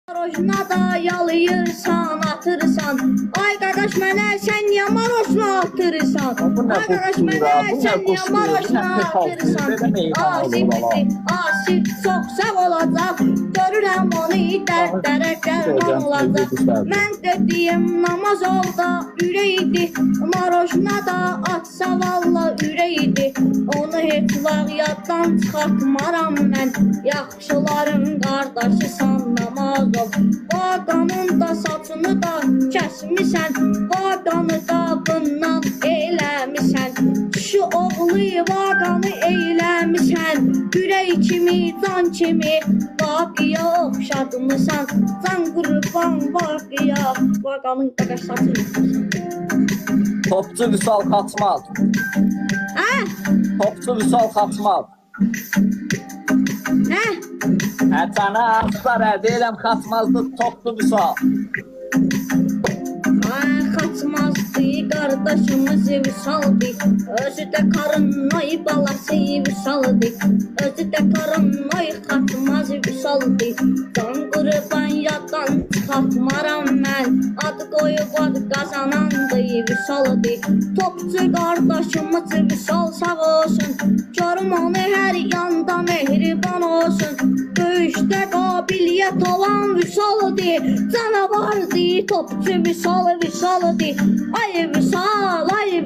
Marojna da yalayırsan, atırsan. Ay qardaş mənə sən niyə marojna atırsan? Ay qardaş mənə sən niyə marojna atırsan? Aşıq çox sağ olacaq. Görürəm onu dərdlərə dərman olacaq. Mən dediyim namaz olda ürəkdi. Marojna da atsa valla ürəkdi. Onu heç vaxt yaddan çıxartmaram mən. Yaxşıların qardaşısan namaz. Vatanın da saçını da kəsmisən, vatanı da bundan eyləmisən. Şu oğlu vatanı eyləmisən, ürək kimi, can kimi vaqiyə oxşadmısan. Can qurban vaqiyə, vatanın da saçını. Topçu Vüsal Xaçmaz. Topçu Vüsal Xaçmaz. Sənə aslar deyirəm Xaçmazlı Topçu Vüsal. Xaçmazdı, qardaşımız Vüsaldı. Özü də qarınay balası Vüsaldı. Özü də qarınay Xaçmaz Vüsaldı. Can qurban yaddan çıxartmaram mən. Ad qoyub ad qazanandı Vüsaldı. Topçu qardaşımız Vüsal sağ olsun. Görüm onu hər yanda mehriban olsun. Döyüşdə qabiliyyət olan Vüsaldı. Canavardı topçu Vüsal, Vüsaldı. Ay Vüsal, ay